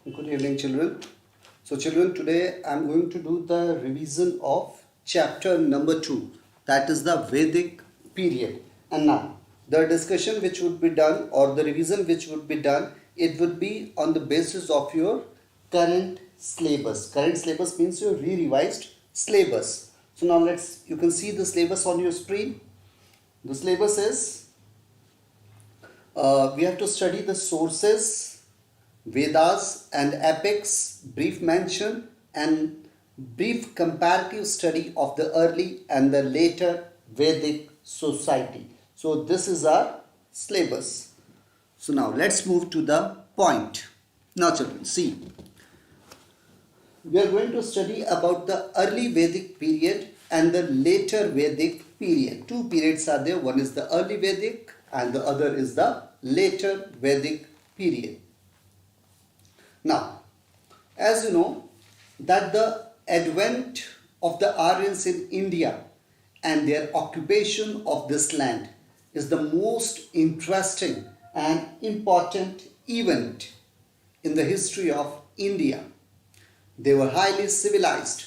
Good evening, children. So, children, today I am going to do the revision of chapter number 2, that is the Vedic period. And now, the discussion which would be done or the revision which would be done, it would be on the basis of your current syllabus. Current syllabus means your re-revised syllabus. So, now you can see the syllabus on your screen. The syllabus is, we have to study the sources, Vedas and epics, brief mention and brief comparative study of the early and the later Vedic society. So this is our syllabus. So now let's move to the point. Now children, see, we are going to study about the early Vedic period and the later Vedic period. Two periods are there. One is the early Vedic and the other is the later Vedic period. Now, as you know, that the advent of the Aryans in India and their occupation of this land is the most interesting and important event in the history of India. They were highly civilized.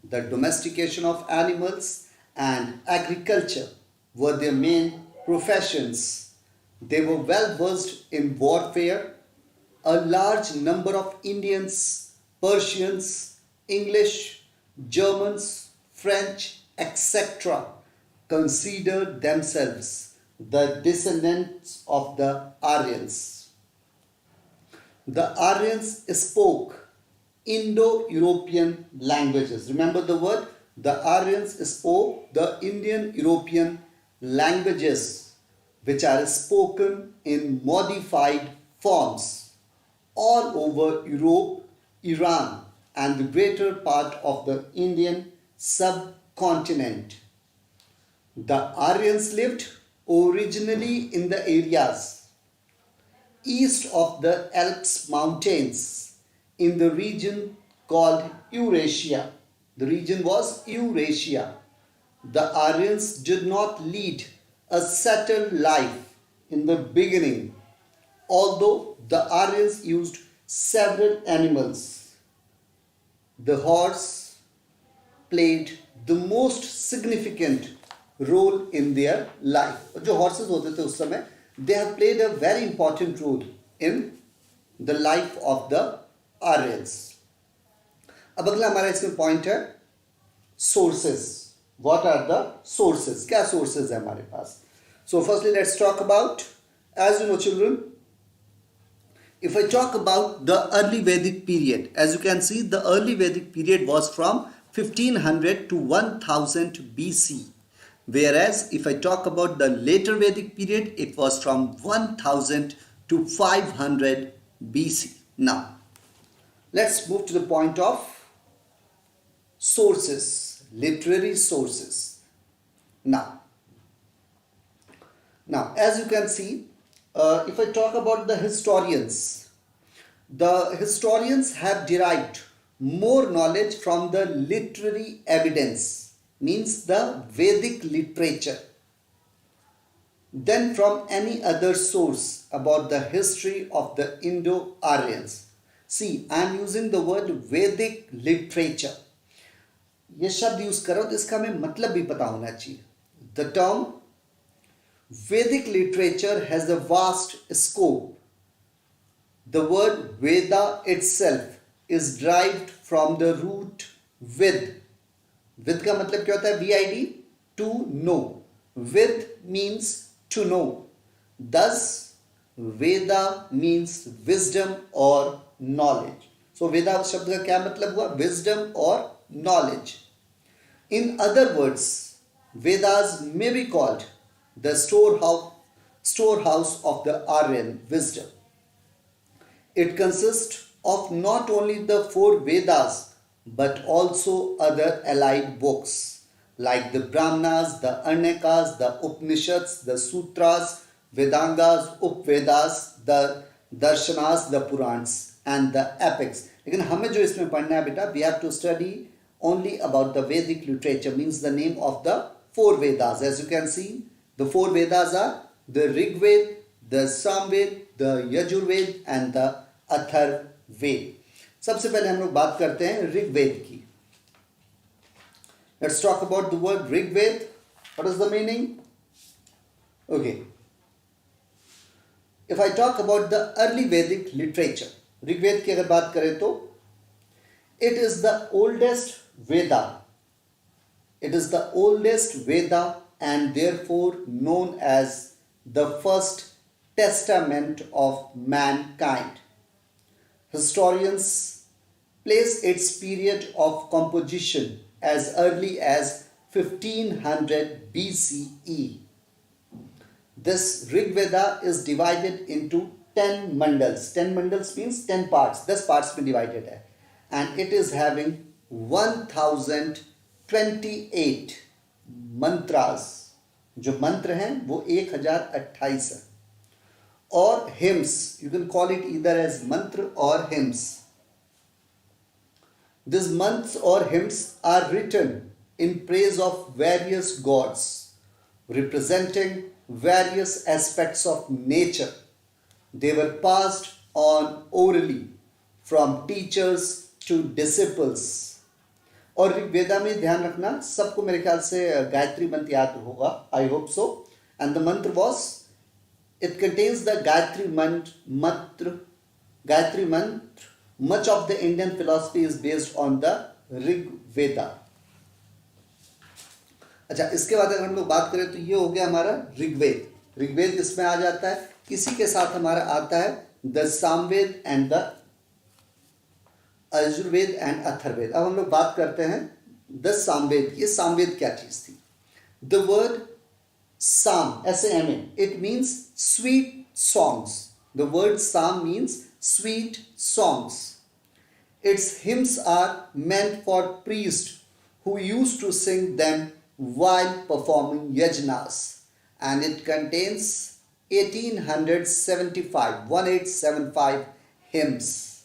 The domestication of animals and agriculture were their main professions. They were well versed in warfare. A large number of Indians, Persians, English, Germans, French, etc. considered themselves the descendants of the Aryans. The Aryans spoke Indo-European languages. Remember the word? The Aryans spoke the Indian-European languages which are spoken in modified forms all over Europe, Iran and the greater part of the Indian subcontinent. The Aryans lived originally in the areas east of the Alps mountains in the region called Eurasia. The region was Eurasia. The Aryans did not lead a settled life in the beginning, although the Aryans used several animals. The horse played the most significant role in their life. जो horses होते थे उस समय, they have played a very important role in the life of the Aryans. अब अगला हमारा इसमें point है sources. What are the sources? क्या sources है हमारे पास? So firstly, let's talk about, as you know, children, if I talk about the early Vedic period, as you can see, the early Vedic period was from 1500 to 1000 BC. Whereas if I talk about the later Vedic period, it was from 1000 to 500 BC. Now, let's move to the point of sources, literary sources. Now, as you can see, if I talk about the historians have derived more knowledge from the literary evidence, means the Vedic literature, than from any other source about the history of the Indo-Aryans. See, I am using the word Vedic literature. ये शब्द use करो तो इसका हमें मतलब भी पता होना चाहिए. The term Vedic literature has a vast scope. The word Veda itself is derived from the root Vid. Vid का मतलब क्या होता है? VID, to know. Vid means to know. Thus, Veda means wisdom or knowledge. So, Veda शब्द का क्या मतलब हुआ? Wisdom or knowledge. In other words, Vedas may be called the storehouse of the Aryan wisdom. It consists of not only the 4 Vedas but also other allied books like the Brahmanas, the Arnyakas, the Upanishads, the Sutras, Vedangas, Upvedas, the Darshanas, the Purans and the epics. लेकिन हमें जो इसमें पढ़ना है बेटा, we have to study only about the Vedic literature, means the name of the 4 Vedas. As you can see, the 4 Vedas are the Rig Veda, the Samved, the Yajurved and the Atharvaved. सबसे पहले हम लोग बात करते हैं ऋग्वेद की. Let's talk about the word Rigved. What is the meaning? Okay. If I talk about the early Vedic literature, Rigveda की अगर बात करें तो it is the oldest Veda. It is the oldest Veda and therefore known as the first testament of mankind. Historians place its period of composition as early as 1500 BCE. This Rig Veda is divided into 10 mandals. 10 mandals means 10 parts. 10 parts में divided है. And it is having 1028 mantras. जो मंत्र हैं वो 1028 है. Or hymns. You can call it either as mantra or hymns. These mantras or hymns are written in praise of various gods, representing various aspects of nature. They were passed on orally from teachers to disciples. और ऋग्वेदा में ध्यान रखना, सबको मेरे ख्याल से गायत्री मंत्र याद होगा. I hope so. And the mantra was, it contains the Gayatri mantra. Much of the Indian philosophy is based on the Rig Veda. अच्छा, इसके बाद अगर हम लोग बात करें तो ये हो गया हमारा ऋग्वेद. ऋग्वेद इसमें आ जाता है. इसी के साथ हमारा आता है the Samaveda and the Yajurveda and Atharvaveda. अब हम लोग बात करते हैं द सामवेद. ये सामवेद क्या चीज थी? The word Sam, S-A-M-A, it means sweet songs. The word Sam means sweet songs. Its hymns are meant for priests who used to sing them while performing yajnas. And it contains 1875 hymns.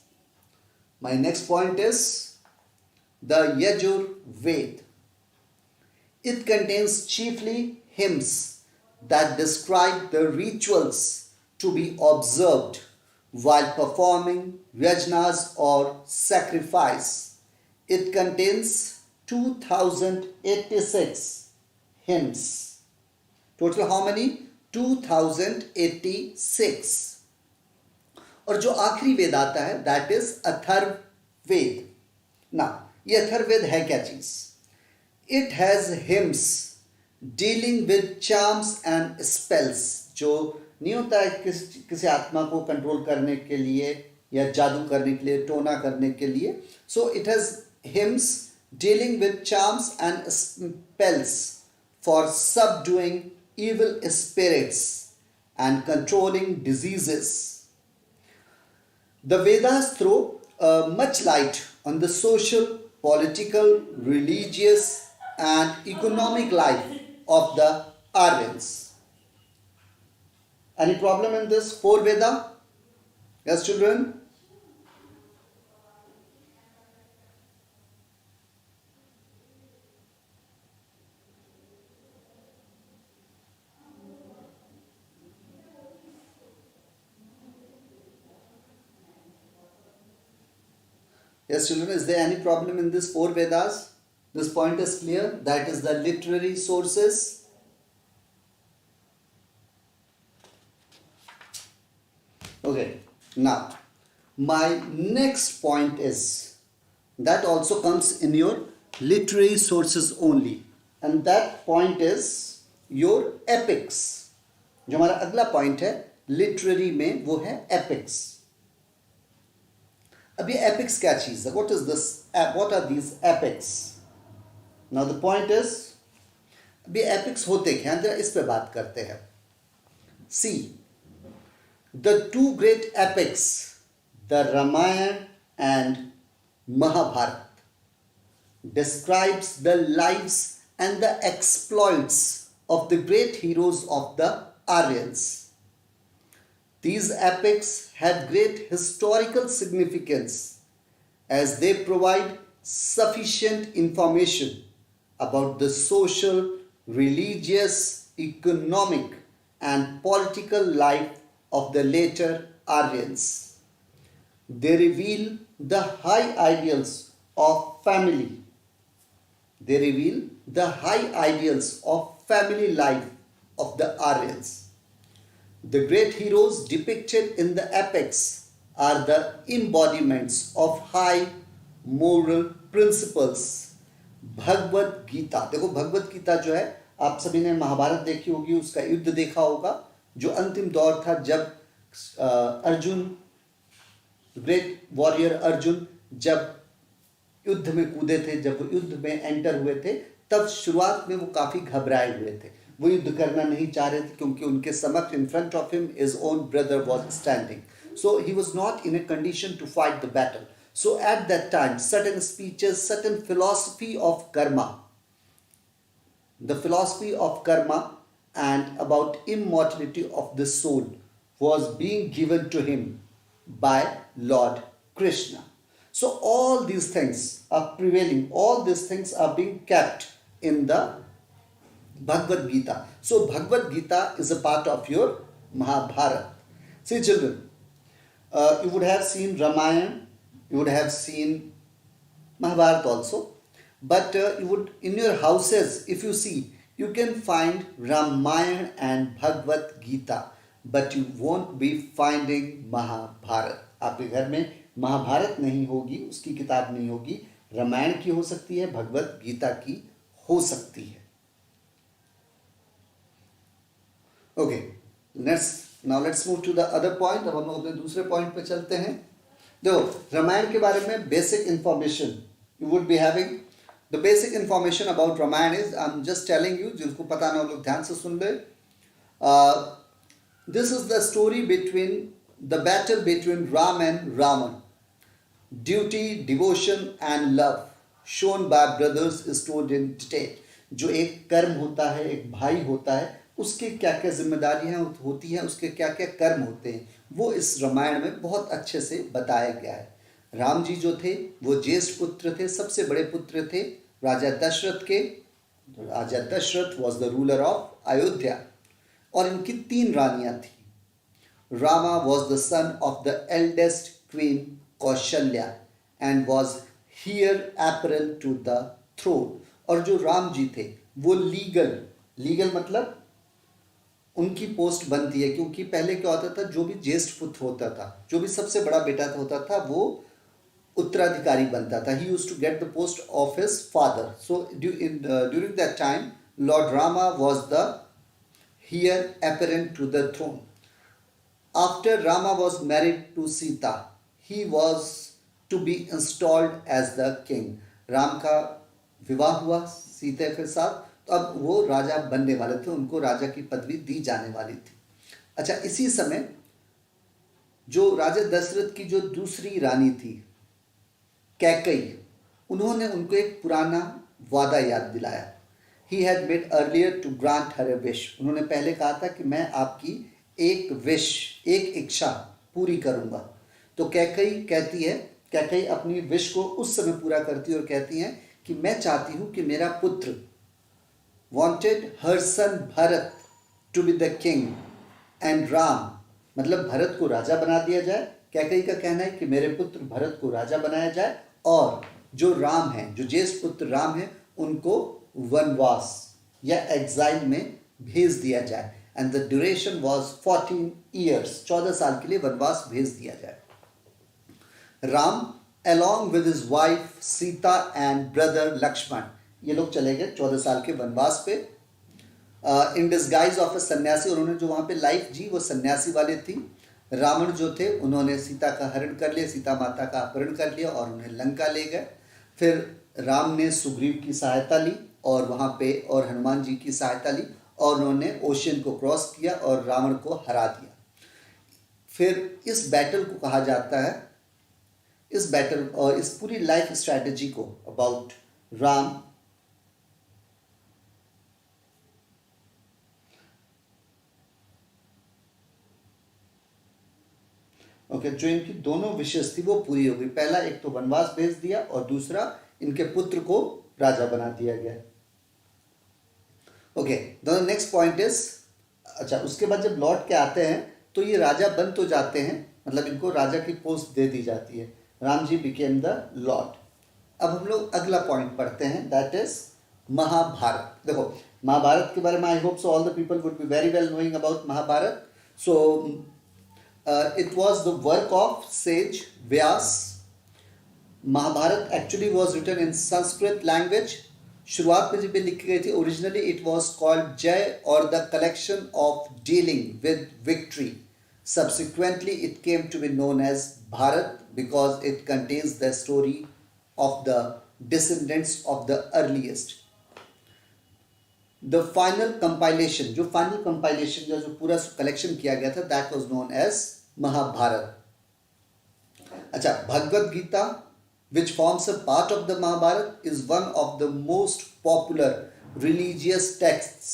My next point is the Yajur-Ved. It contains chiefly hymns that describe the rituals to be observed while performing yajnas or sacrifice. It contains 2086 hymns. Total how many? 2086. और जो आखिरी वेद आता है that is Atharvaveda. Now, ये अथर्ववेद है क्या चीज? It has hymns dealing with charms and spells. जो नहीं होता है किसी आत्मा को कंट्रोल करने के लिए या जादू करने के लिए, टोना करने के लिए. So it has hymns dealing with charms and spells for subduing evil spirits and controlling diseases. The Vedas throw much light on the social, political, religious and economic life of the Aryans. Any problem in this 4 Veda? Yes, children? Yes, children, is there any problem in this 4 Vedas? This point is clear. That is the literary sources. Okay. Now, my next point is that also comes in your literary sources only. And that point is your epics. जो हमारा अगला point है literary में वो है epics. अब ये epics क्या चीज़ है? What is this? What are these epics? Now the point is, अभी epics होते क्या हैं? जरा इस पे बात करते हैं. See, the 2 great epics, the Ramayana and Mahabharata, describes the lives and the exploits of the great heroes of the Aryans. These epics had great historical significance as they provide sufficient information about the social, religious, economic and political life of the later Aryans. They reveal the high ideals of family. They reveal the high ideals of family life of the Aryans. The great heroes depicted in the epics are the embodiments of high moral principles. Bhagavad Gita, देखो भगवद गीता जो है, आप सभी ने महाभारत देखी होगी, उसका युद्ध देखा होगा, जो अंतिम दौर था जब अर्जुन, ग्रेट वॉरियर अर्जुन जब युद्ध में कूदे थे, जब वो युद्ध में एंटर हुए थे, तब शुरुआत में वो काफी घबराए हुए थे, वो युद्ध करना नहीं चाह रहे थे क्योंकि उनके समक्ष in front of him his own brother was standing, so he was not in a condition to fight the battle. So at that time certain speeches, certain philosophy of karma, the philosophy of karma and about immortality of the soul was being given to him by Lord Krishna. So all these things are prevailing, all these things are being kept in the Bhagavad Gita. So Bhagavad Gita is a part of your Mahabharata. See children, you would have seen Ramayana, you would have seen Mahabharata also, but you would, in your houses, if you see, you can find Ramayana and Bhagavad Gita, but you won't be finding Mahabharata. आपके घर में महाभारत नहीं होगी, उसकी किताब नहीं होगी, रामायण की हो सकती है, भगवत गीता की हो सकती है. Okay, now let's move to the other point. अब हम लोग अपने दूसरे पॉइंट पे चलते हैं. देखो रामायण के बारे में basic information you would be having. The basic information about Ramayana is, I'm just telling you, जिनको पता ना वो लोग ध्यान से सुन ले. This is the story between the battle between Ram and Ravan. Duty, devotion and love shown by brothers is told in detail. जो एक कर्म होता है, एक भाई होता है, उसके क्या क्या जिम्मेदारियां होती हैं, उसके क्या क्या कर्म होते हैं, वो इस रामायण में बहुत अच्छे से बताया गया है. राम जी जो थे वो ज्येष्ठ पुत्र थे, सबसे बड़े पुत्र थे राजा दशरथ के. Raja Dasharath was the ruler of Ayodhya और इनकी 3 रानियां थी. Rama was the son of the eldest queen Kaushalya and was heir apparent to the throne. और जो राम जी थे वो लीगल मतलब उनकी पोस्ट बनती है, क्योंकि पहले क्या होता था, जो भी ज्येष्ठ पुत्र होता था, जो भी सबसे बड़ा बेटा होता था, वो उत्तराधिकारी बनता था. He used to get the post of his father. So during that time Lord Rama was the heir apparent to the throne. After Rama was married to Sita, he was to be installed as the king. Ram का विवाह हुआ सीता के साथ, तो अब वो राजा बनने वाले थे, उनको राजा की पदवी दी जाने वाली थी. अच्छा, इसी समय जो राजा दशरथ की जो दूसरी रानी थी कैकई, उन्होंने उनको एक पुराना वादा याद दिलाया. He had made earlier to grant her a wish. उन्होंने पहले कहा था कि मैं आपकी एक विश, एक इच्छा पूरी करूंगा. तो कैकई कहती है, कैकई अपनी विश को उस समय पूरा करती है और कहती है कि मैं चाहती हूं कि मेरा पुत्र, wanted her son Bharat to be the king and Ram, मतलब भरत को राजा बना दिया जाए. कैकई का कहना है कि मेरे पुत्र भरत को राजा बनाया जाए और जो राम है, जो ज्येष्ठ पुत्र राम है, उनको वनवास या एग्जाइल में भेज दिया जाए. And the duration was 14 years, 14 साल के लिए वनवास भेज दिया जाए. Ram along with his wife Sita and brother Lakshman, ये लोग चले गए 14 साल के वनवास पे. इन डिस्गाइज ऑफ ए सन्यासी, उन्होंने जो वहाँ पे लाइफ जी वो सन्यासी वाले थी. रावण जो थे उन्होंने सीता का हरण कर लिया, सीता माता का अपहरण कर लिया और उन्हें लंका ले गए. फिर राम ने सुग्रीव की सहायता ली और वहाँ पे और हनुमान जी की सहायता ली और उन्होंने ओशियन को क्रॉस किया और रावण को हरा दिया. फिर इस बैटल को कहा जाता है, इस बैटल और इस पूरी लाइफ स्ट्रैटेजी को अबाउट राम ओके, जो इनकी दोनों विशेष थी वो पूरी हो गई. पहला एक तो वनवास भेज दिया और दूसरा इनके पुत्र को राजा बना दिया गया. Okay, the next point is, अच्छा उसके बाद जब लौट के आते हैं तो ये राजा बन तो जाते हैं मतलब इनको राजा की पोस्ट दे दी जाती है. Ram ji became the Lord. अब हम लोग अगला पॉइंट पढ़ते हैं, दैट इज महाभारत. देखो महाभारत के बारे में I hope so all the people would be very well knowing about Mahabharata. So it was the work of sage Vyasa. Mahabharata actually was written in Sanskrit language. शुरुआत में जब ये लिखी गई थी ओरिजिनली इट वॉज कॉल्ड जय और the collection of dealing with victory. Subsequently, it came to be known as Bharat because it contains the story of the descendants of the earliest. The final compilation, जो final compilation जो पूरा collection किया गया था, that was known as Mahabharata. अच्छा, Bhagavad Gita, which forms a part of the Mahabharata, is one of the most popular religious texts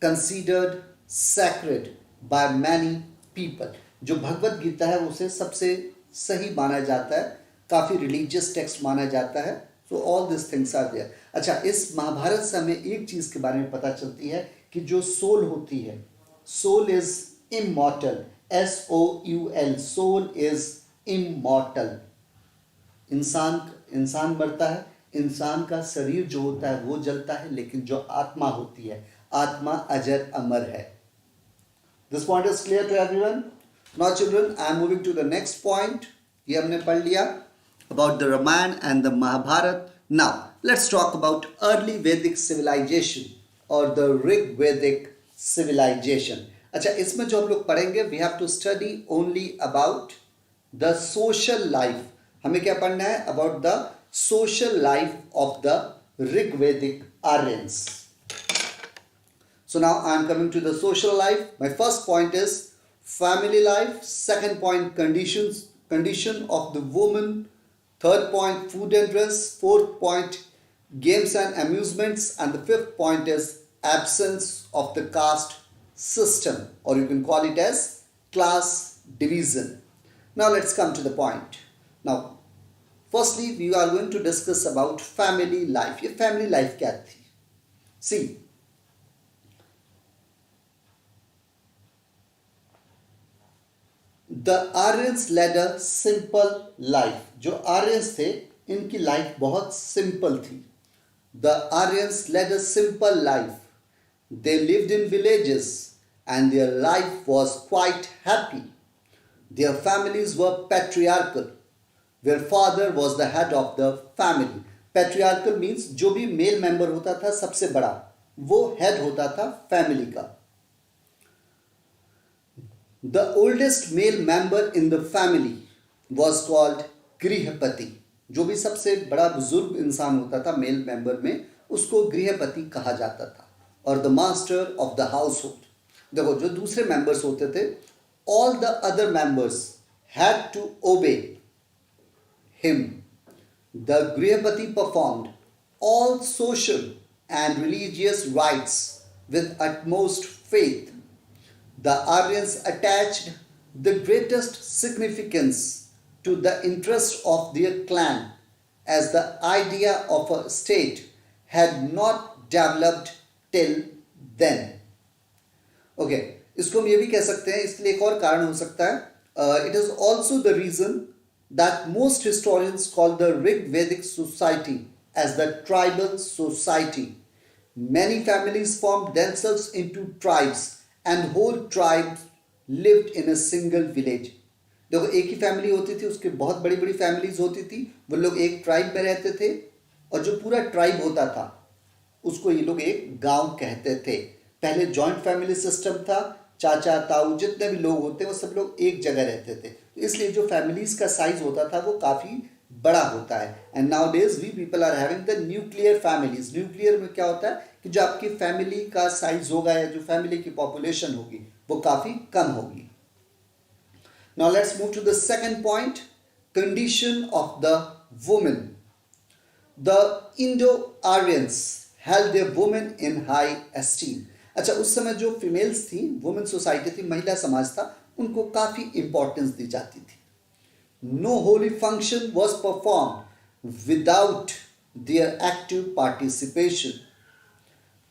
considered sacred by many people. जो भगवत गीता है उसे सबसे सही माना जाता है, काफ़ी रिलीजियस टेक्स्ट माना जाता है. So all this things are there. अच्छा, इस महाभारत से हमें एक चीज़ के बारे में पता चलती है कि जो सोल होती है, soul is immortal. SOUL, soul is immortal. इंसान मरता है, इंसान का शरीर जो होता है वो जलता है, लेकिन जो आत्मा होती है, आत्मा अजर अमर है. This point is clear to everyone. Now children, I am moving to the next point. ये हमने पढ़ लिया about the Ramayana and the Mahabharata. Now let's talk about early Vedic civilization or the Rig Vedic civilization. अच्छा, इसमें जो हम लोग पढ़ेंगे we have to study only about the social life. हमें क्या पढ़ना है? About the social life of the Rig Vedic Aryans. So now I am coming to the social life. My first point is family life. Second point, condition of the woman. Third point, food and dress. Fourth point, games and amusements. And the fifth point is absence of the caste system, or you can call it as class division. Now let's come to the point. Now firstly we are going to discuss about family life. ये family life क्या थी? See, The Aryans led a simple life. जो Aryans थे इनकी life बहुत simple थी. The Aryans led a simple life. They lived in villages and their life was quite happy. Their families were patriarchal, where father was the head of the family. Patriarchal means जो भी male member होता था सबसे बड़ा, वो head होता था family का. The oldest male member in the family was called गृहपति. जो भी सबसे बड़ा बुजुर्ग इंसान होता था मेल मेंबर में, उसको गृहपति कहा जाता था. और the master of the house hold. देखो जो दूसरे मेंबर्स होते थे, all the other members had to obey him. The गृहपति performed all social and religious rites with utmost faith. The Aryans attached the greatest significance to the interest of their clan, as the idea of a state had not developed till then. Okay, इसको हम ये भी कह सकते हैं, इसके लिए एक और कारण हो सकता है. It is also the reason that most historians call the Rig Vedic society as the tribal society. Many families formed themselves into tribes and whole tribes lived in a single village. देखो एक ही family होती थी, उसके बहुत बड़ी बड़ी families होती थी, वो लोग एक ट्राइब में रहते थे, और जो पूरा ट्राइब होता था उसको ये लोग एक गांव कहते थे. पहले जॉइंट फैमिली सिस्टम था, चाचा ताऊ जितने भी लोग होते वो सब लोग एक जगह रहते थे, इसलिए जो फैमिलीज का साइज होता था वो काफ़ी बड़ा होता है. And now days we people are having the nuclear families. Nuclear में क्या होता है कि जो आपकी फैमिली का साइज होगा या जो फैमिली की पॉपुलेशन होगी वो काफ़ी कम होगी. Now let's move to the second point, condition of the women. The Indo-Aryans held their women in high esteem. अच्छा, उस समय जो फीमेल्स थी, वुमेन सोसाइटी थी, महिला समाज था, उनको काफ़ी इंपॉर्टेंस दी जाती थी. No holy function was performed without their active participation.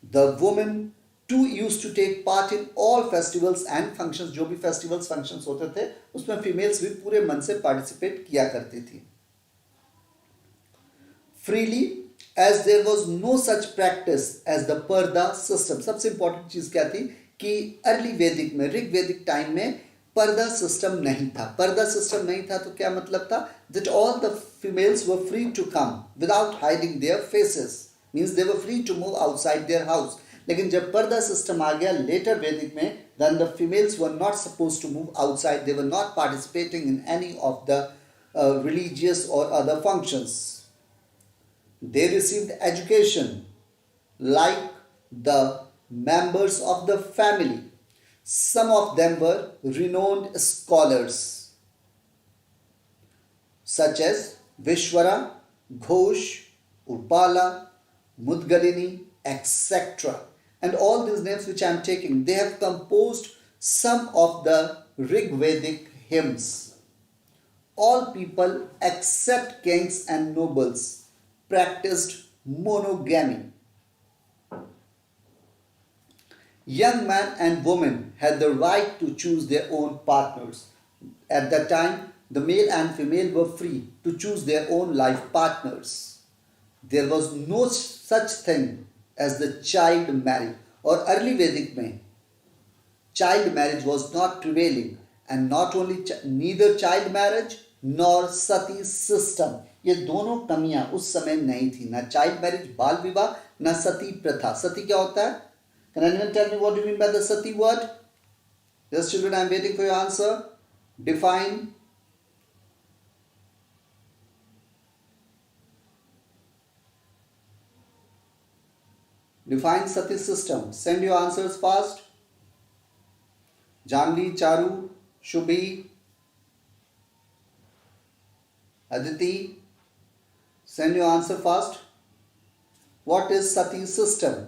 The women to use to take part in all festivals and functions. जो भी फेस्टिवल्स फंक्शंस होते थे उसमें फीमेल्स भी पूरे मन से पार्टिसिपेट किया करती थी. Freely as there was no such practice as the purdah system. सबसे इंपॉर्टेंट चीज क्या थी कि अर्ली वैदिक में, ऋग वैदिक टाइम में पर्दा सिस्टम नहीं था. पर्दा सिस्टम नहीं था तो क्या मतलब था? That all the females were free to come without hiding their faces, means they were free to move outside their house. लेकिन जब पर्दा सिस्टम आ गया लेटर वैदिक में, then the females were not supposed to move outside. They were not participating in any of the religious or other functions. They received education like the members of the family. Some of them were renowned scholars such as Vishwara, Ghosh, Urpala, Mudgalini, etc. And all these names which I am taking, they have composed some of the Rig Vedic hymns. All people except kings and nobles practiced monogamy. Young men and women had the right to choose their own partners. At that time, the male and female were free to choose their own life partners. There was no such thing as the child marriage. और early वैदिक में child marriage was not prevailing, and not only neither child marriage nor Sati system. ये दोनों कमियां उस समय नहीं थी. ना चाइल्ड मैरिज बाल विवाह, ना सती प्रथा. सती क्या होता है? Can anyone tell me what do you mean by the sati word? Yes, children, I am waiting for your answer. Define. Define sati system. Send your answers fast. Janvi, Charu, Shubhi, Aditi. Send your answer fast. What is sati system?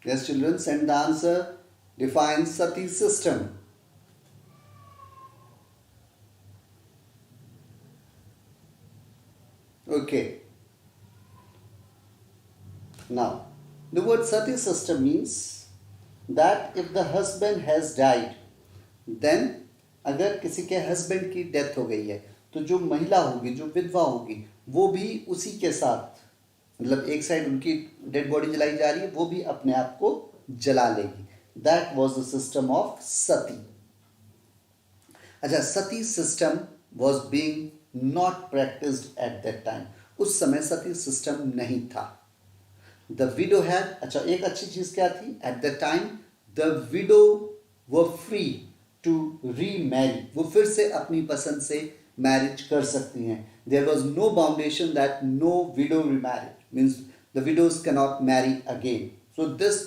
Yes, children, send the answer. Define sati system. Okay. Now, the word sati system means that if the husband has died, then अगर किसी के husband की death हो गई है तो जो महिला होगी, जो विधवा होगी, वो भी उसी के साथ, मतलब एक साइड उनकी डेड बॉडी जलाई जा रही है, वो भी अपने आप को जला लेगी. That was the system of sati. अच्छा, sati system was being not practised at that time. उस समय सती सिस्टम नहीं था. द विडो हैड, अच्छा एक अच्छी चीज क्या थी? At that time the widow were free to remarry. वो फिर से अपनी पसंद से मैरिज कर सकती हैं. There was no foundation that no widow remarriage, means the widows cannot marry again. So this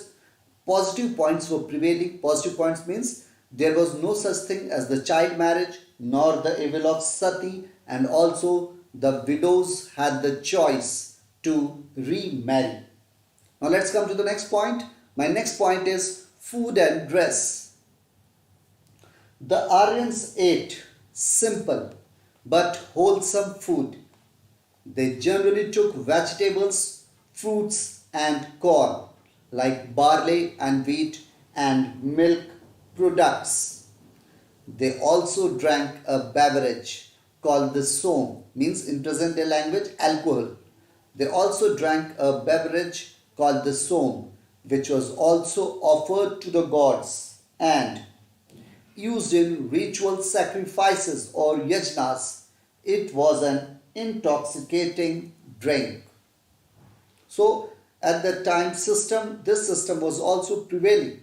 positive points were prevailing. Positive points means there was no such thing as the child marriage nor the evil of sati, and also the widows had the choice to remarry. Now let's come to the next point. My next point is food and dress. The Aryans ate simple but wholesome food. They generally took vegetables, fruits and corn like barley and wheat and milk products. They also drank a beverage called the som, means in present day language alcohol. They also drank a beverage called the som, which was also offered to the gods and used in ritual sacrifices or yajnas. It was an intoxicating drink. So at that time this system was also prevailing.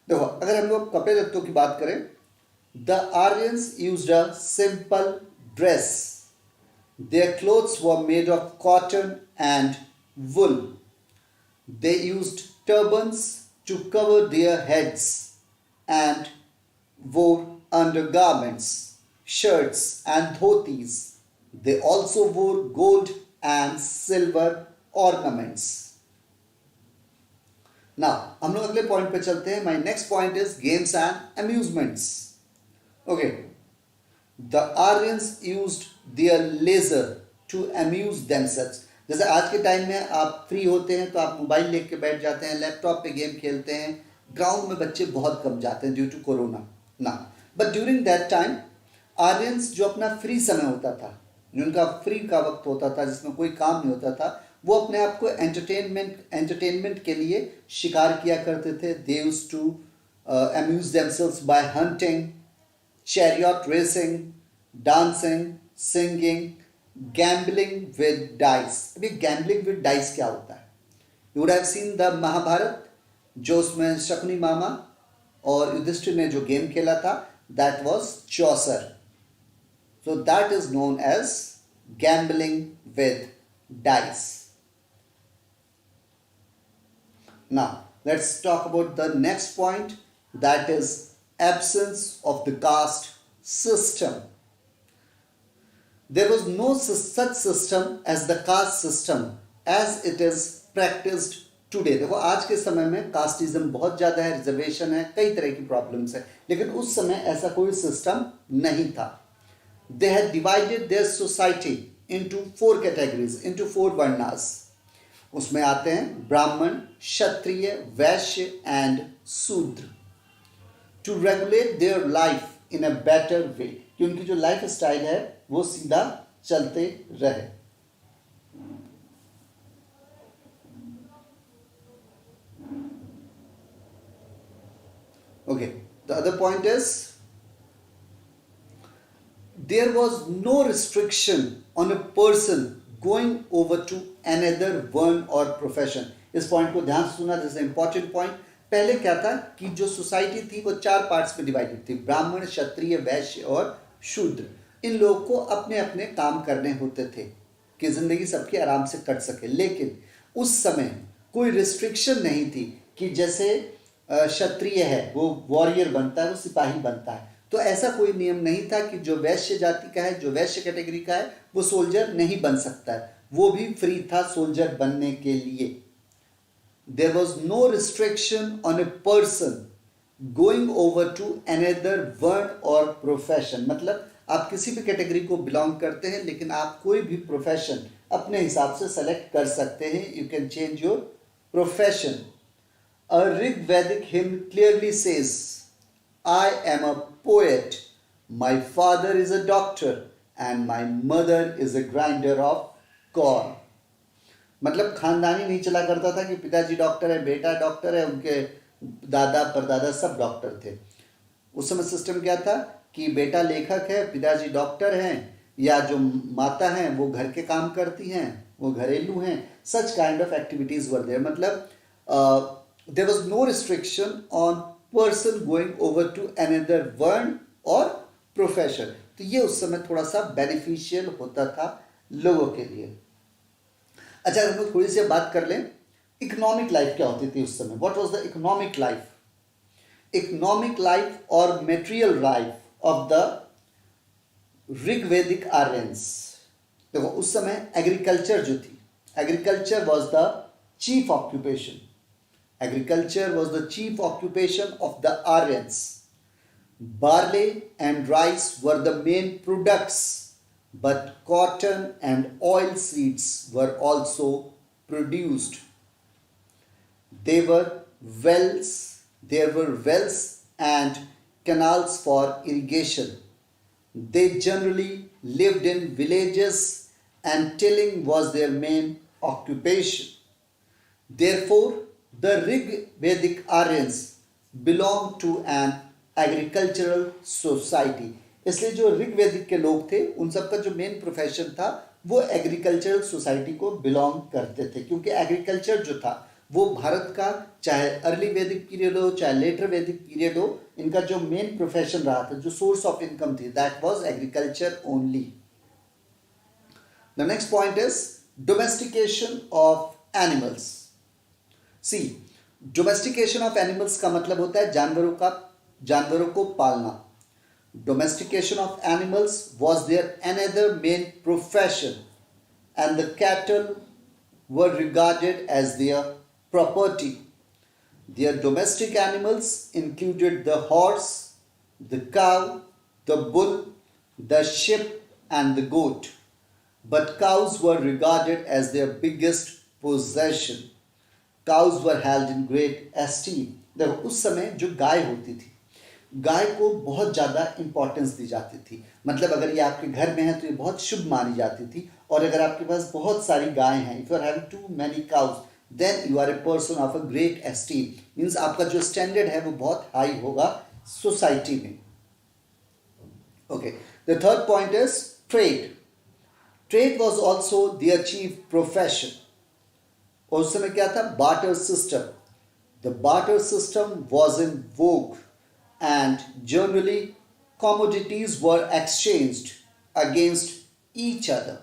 देखो, अगर हम लोग कपड़े लत्तों की बात करें, the Aryans used a simple dress. Their clothes were made of cotton and wool. They used turbans to cover their heads and wore undergarments, shirts and dhotis. They also wore gold and silver ornaments. Now, हम लोग अगले point पे चलते हैं. My next point is games and amusements. Okay. The Aryans used their leisure to amuse themselves. जैसे आज के time में आप फ्री होते हैं तो आप मोबाइल लेके बैठ जाते हैं, लैपटॉप पे गेम खेलते हैं. ग्राउंड में बच्चे बहुत कम जाते हैं ड्यू टू कोरोना ना. But during that time Aryans जो अपना फ्री समय होता था, जो उनका फ्री का वक्त होता था जिसमें कोई काम नहीं होता था, वो अपने आप को एंटरटेनमेंट के लिए शिकार किया करते थे. They used to amuse themselves by hunting, chariot racing, dancing, singing, gambling with dice. अभी gambling with dice क्या होता है? You would have seen the Mahabharat, जो उसमें शकुनी मामा और युधिष्ठिर ने जो गेम खेला था, that was Chaucer. So that is known as gambling with dice. Now let's talk about the next point, that is absence of the caste system. There was no such system as the caste system as it is practiced today. देखो आज के समय में casteism बहुत ज़्यादा है, reservation है, कई तरह की प्रॉब्लम्स है, लेकिन उस समय ऐसा कोई सिस्टम नहीं था. They had divided their society into 4 categories, into 4 varnas. उसमें आते हैं ब्राह्मण, क्षत्रिय, वैश्य एंड शूद्र. To regulate their life in a better way, कि उनकी जो लाइफ स्टाइल है वो सीधा चलते रहे. Okay, the other point is there was no restriction on a person going over to another one or profession. इस पॉइंट को ध्यान से सुना, दिस इज इंपॉर्टेंट पॉइंट. पहले क्या था कि जो सोसाइटी थी वो 4 पार्ट्स में डिवाइडेड थी, ब्राह्मण, क्षत्रिय, वैश्य और शूद्र. इन लोगों को अपने अपने काम करने होते थे कि जिंदगी सबकी आराम से कट सके. लेकिन उस समय कोई रिस्ट्रिक्शन नहीं थी कि जैसे क्षत्रिय है वो वॉरियर बनता है, वो सिपाही बनता है. तो ऐसा कोई नियम नहीं था कि जो वैश्य जाति का है, जो वैश्य कैटेगरी का है, वो सोल्जर नहीं बन सकता है. वो भी फ्री था सोल्जर बनने के लिए. There was no restriction on a person going over to another word or profession. मतलब आप किसी भी कैटेगरी को बिलोंग करते हैं, लेकिन आप कोई भी प्रोफेशन अपने हिसाब से सेलेक्ट कर सकते हैं. You can change your profession. A Rig Vedic hymn clearly says, I am a poet, my father is a doctor, and my mother is a grinder of corn. मतलब खानदानी नहीं चला करता था कि पिताजी डॉक्टर है, बेटा डॉक्टर है, उनके दादा परदादा सब डॉक्टर थे. उस समय सिस्टम क्या था कि बेटा लेखक है, पिताजी डॉक्टर हैं, या जो माता हैं वो घर के काम करती हैं, वो घरेलू हैं. Such kind of activities were there. मतलब there was no restriction on person going over to another varna और प्रोफेशन. तो ये उस समय थोड़ा सा बेनिफिशियल होता था लोगों के लिए. अच्छा, हम लोग थोड़ी सी बात कर लें इकोनॉमिक लाइफ क्या होती थी उस समय. What was the economic life? Economic life और material life of the Rigvedic Aryans. देखो उस समय एग्रीकल्चर जो थी, agriculture was the chief occupation. Agriculture was the chief occupation of the Aryans. Barley and rice were the main products, but cotton and oil seeds were also produced. There were wells and canals for irrigation. They generally lived in villages and tilling was their main occupation. Therefore, the Rig Vedic Aryans belonged to an agricultural society. इसलिए जो ऋग वैदिक के लोग थे उन सबका जो main profession था वो एग्रीकल्चरल सोसाइटी को बिलोंग करते थे, क्योंकि एग्रीकल्चर जो था वो भारत का, चाहे अर्ली वैदिक पीरियड हो चाहे लेटर वैदिक पीरियड हो, इनका जो मेन प्रोफेशन रहा था, जो सोर्स ऑफ इनकम थी, that was agriculture only. The next point is domestication of animals. See, domestication of animals का मतलब होता है जानवरों को पालना. Domestication of animals was their another main profession, and the cattle were regarded as their property. Their domestic animals included the horse, the cow, the bull, the sheep, and the goat. But cows were regarded as their biggest possession. Cows were held in great esteem. देखो उस समय जो गाय होती थी, गाय को बहुत ज़्यादा importance दी जाती थी. मतलब अगर ये आपके घर में है तो ये बहुत शुभ मानी जाती थी. और अगर आपके पास बहुत सारी गाय हैं, if you are having too many cows, then you are a person of a great esteem. Means आपका जो स्टैंडर्ड है वो बहुत हाई होगा सोसाइटी में. Okay, the third point is trade. Trade was also their chief profession. और उस समय क्या था? Barter system. The barter system was in vogue and generally commodities were exchanged against each other.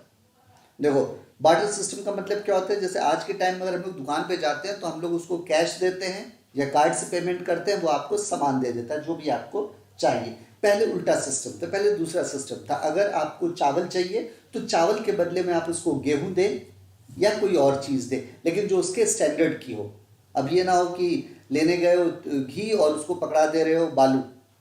देखो बार्टर सिस्टम का मतलब क्या होता है? जैसे आज के टाइम में अगर हम लोग दुकान पे जाते हैं तो हम लोग उसको कैश देते हैं या कार्ड से पेमेंट करते हैं, वो आपको सामान दे देता है जो भी आपको चाहिए. पहले उल्टा सिस्टम था, पहले दूसरा सिस्टम था. अगर आपको चावल चाहिए तो चावल के बदले में आप उसको गेहूं दें या कोई और चीज़ दें, लेकिन जो उसके स्टैंडर्ड की हो. अब ये ना हो कि लेने गए हो घी और उसको पकड़ा दे रहे हो बालू,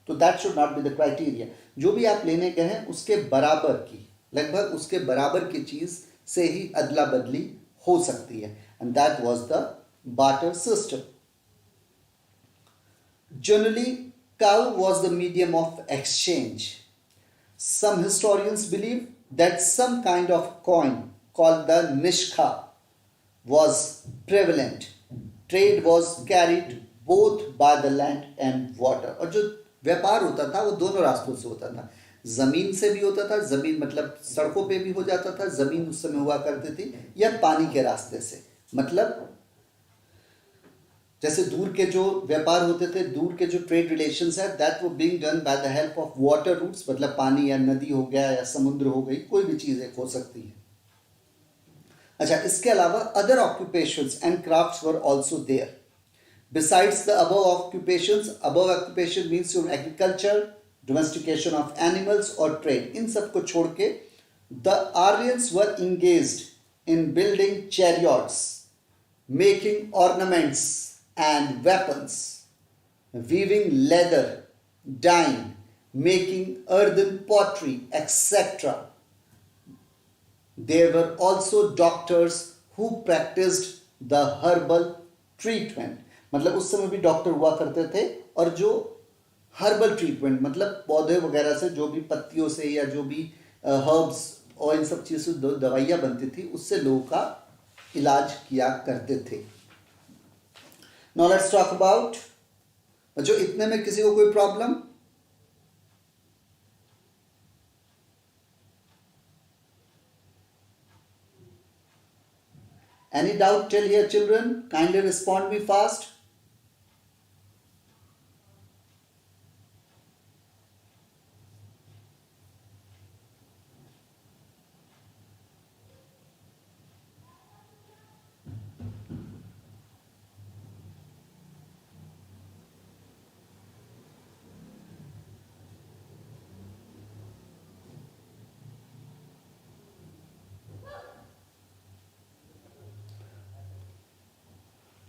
तो that should not be the criteria. जो भी आप लेने गए हैं उसके बराबर की, लगभग उसके बराबर की चीज़ से ही अदला बदली हो सकती है. And that was the barter system. Generally cow was the medium of exchange. Some historians believe that some kind of coin called the nishka was prevalent. Trade was carried both by the land and water. और जो व्यापार होता था वो दोनों रास्तों से होता था. ज़मीन से भी होता था, ज़मीन मतलब सड़कों पे भी हो जाता था, ज़मीन उस समय हुआ करती थी, या पानी के रास्ते से. मतलब जैसे दूर के जो व्यापार होते थे, दूर के जो ट्रेड रिलेशंस है, दैट वो being done by the help of water routes. मतलब पानी या नदी हो गया या समुद्र हो गई, कोई भी चीज़ एक हो सकती है. अच्छा, इसके अलावा other occupations and crafts were also there. Besides the above occupations, above occupation means your agriculture, domestication of animals or trade. इन सब को छोड़ के the Aryans were engaged in building chariots, making ornaments and weapons, weaving leather, dyeing, making earthen pottery, etc. There were also doctors who practiced the herbal treatment. मतलब उस समय भी doctor हुआ करते थे, और जो हर्बल ट्रीटमेंट मतलब पौधे वगैरह से, जो भी पत्तियों से या जो भी हर्ब्स और इन सब चीज़ों से दवाइयाँ बनती थी, उससे लोगों का इलाज किया करते थे. Now let's talk about. बच्चों, इतने में किसी को कोई problem? Any doubt till here, children? Kindly respond me fast.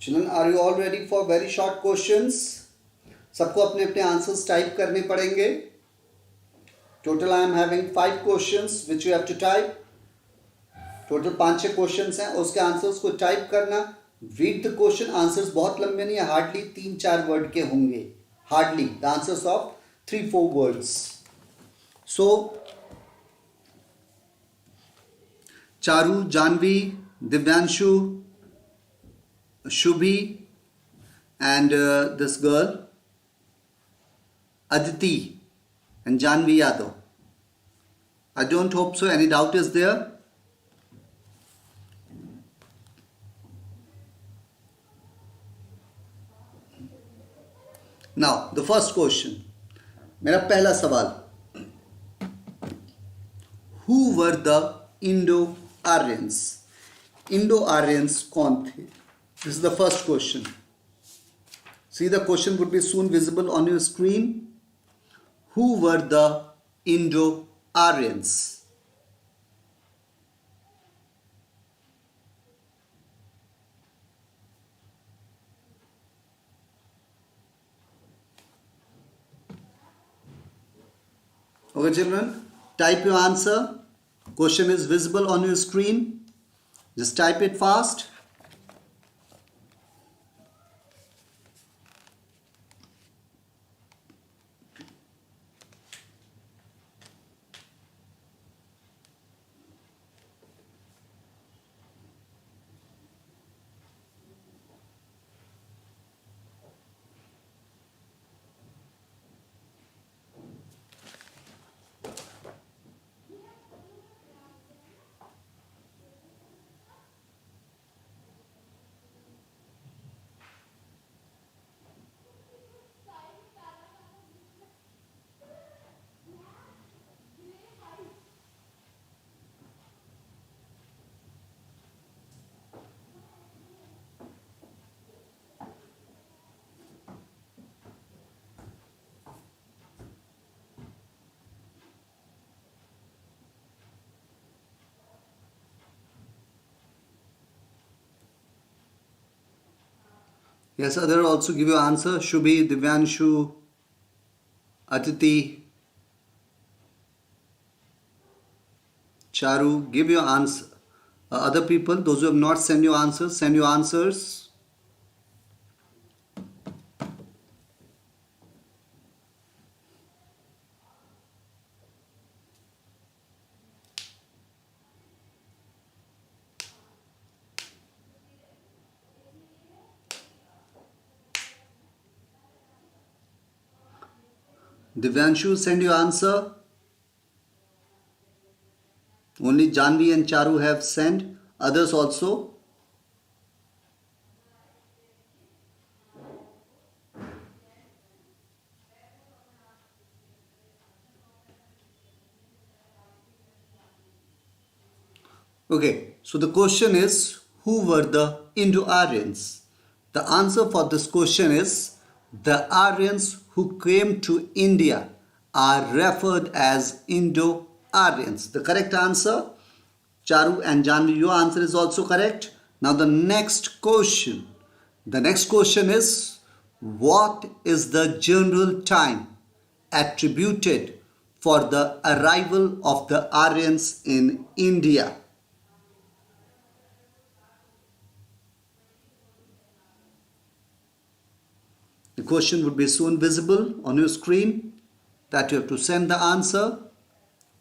Children, are you all ready for very short questions? सबको अपने अपने आंसर्स टाइप करने पड़ेंगे. Total I am having 5 questions which you have to type. Total 5-6 questions हैं, उसके answers को type करना. Read the question. Answers बहुत लंबे नहीं है, हार्डली 3-4 वर्ड के होंगे. Hardly the answers of 3-4 words. So Charu, Janvi, Divyanshu, Shubhi, and this girl Aditi and Janvi Yadav. I don't hope so. Any doubt is there? Now the first question. मेरा पहला सवाल. Who were the Indo-Aryans? Indo-Aryans कौन थे? This is the first question. See, the question would be soon visible on your screen. Who were the Indo-Aryans? Okay, children, type your answer. Question is visible on your screen. Just type it fast. Yes, other also give your answer. Shubhi, Divyanshu, Atiti, Charu, give your answer. Other people, those who have not sent your answers, send your answers. Divyanshu, send your answer. Only Janvi and Charu have sent. Others also. Okay, so the question is, who were the Indo-Aryans? The answer for this question is, the Aryans who came to India are referred as Indo-Aryans. The correct answer, Charu and Janvi, your answer is also correct. Now the next question. The next question is, what is the general time attributed for the arrival of the Aryans in India? The question would be soon visible on your screen that you have to send the answer.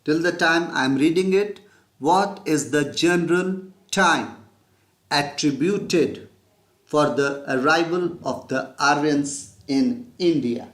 Till the time I am reading it, what is the general time attributed for the arrival of the Aryans in India?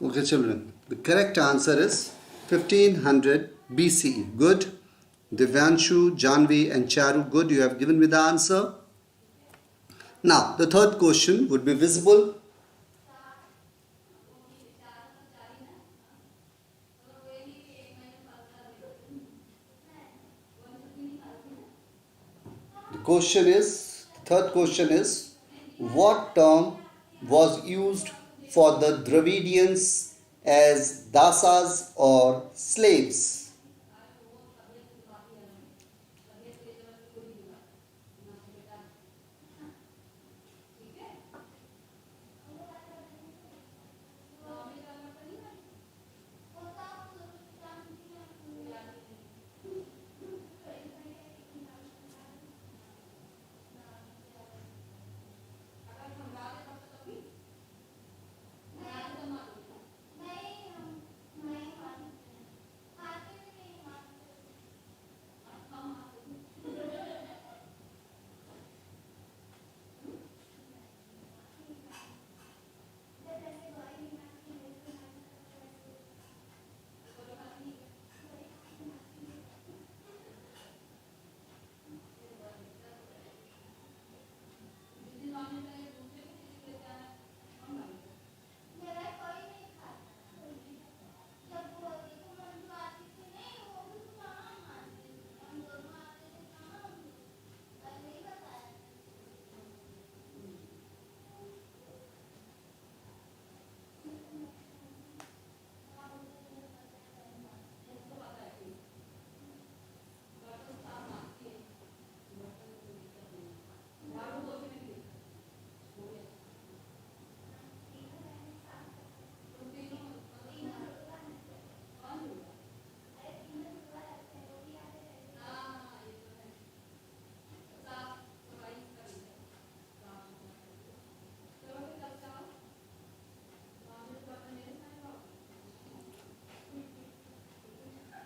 Okay, children. The correct answer is 1500 BCE. Good. Divyanshu, Janvi and Charu, good. You have given me the answer. Now, the third question would be visible. Third question is, what term was used for the Dravidians as dasas or slaves?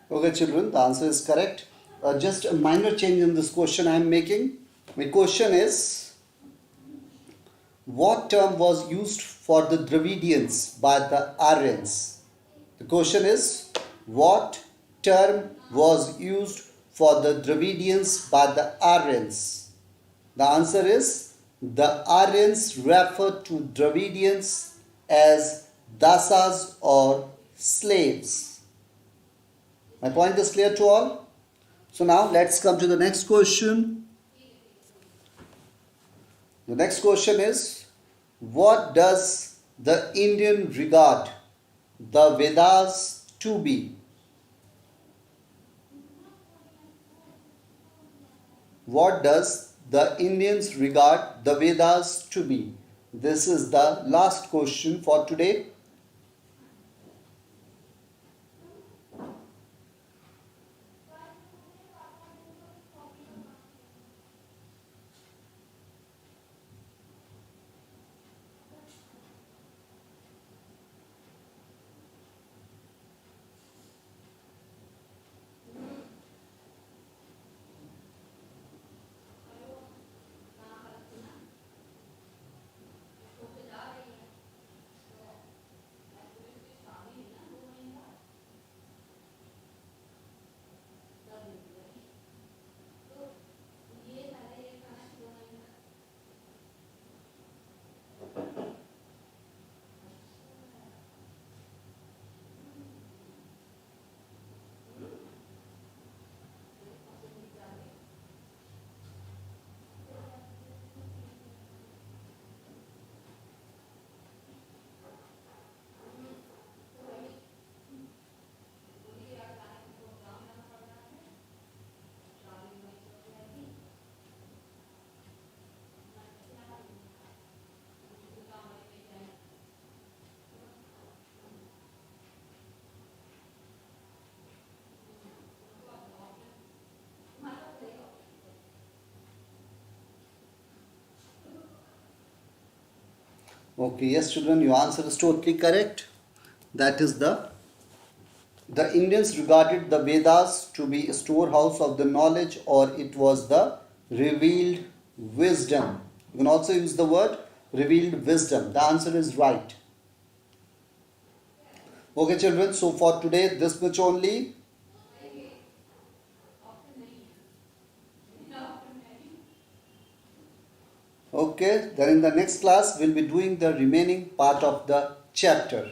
Okay, children, the answer is correct. Just a minor change in this question I am making. My question is, what term was used for the Dravidians by the Aryans? The question is, what term was used for the Dravidians by the Aryans? The answer is, the Aryans referred to Dravidians as dasas or slaves. My point is clear to all? So now let's come to the next question. The next question is, what does the Indian regard the Vedas to be? What does the Indians regard the Vedas to be? This is the last question for today. Okay, yes children, your answer is totally correct. That is the Indians regarded the Vedas to be a storehouse of the knowledge, or it was the revealed wisdom. You can also use the word revealed wisdom. The answer is right. Okay, children, so for today, this much only. Okay, then in the next class, we'll be doing the remaining part of the chapter.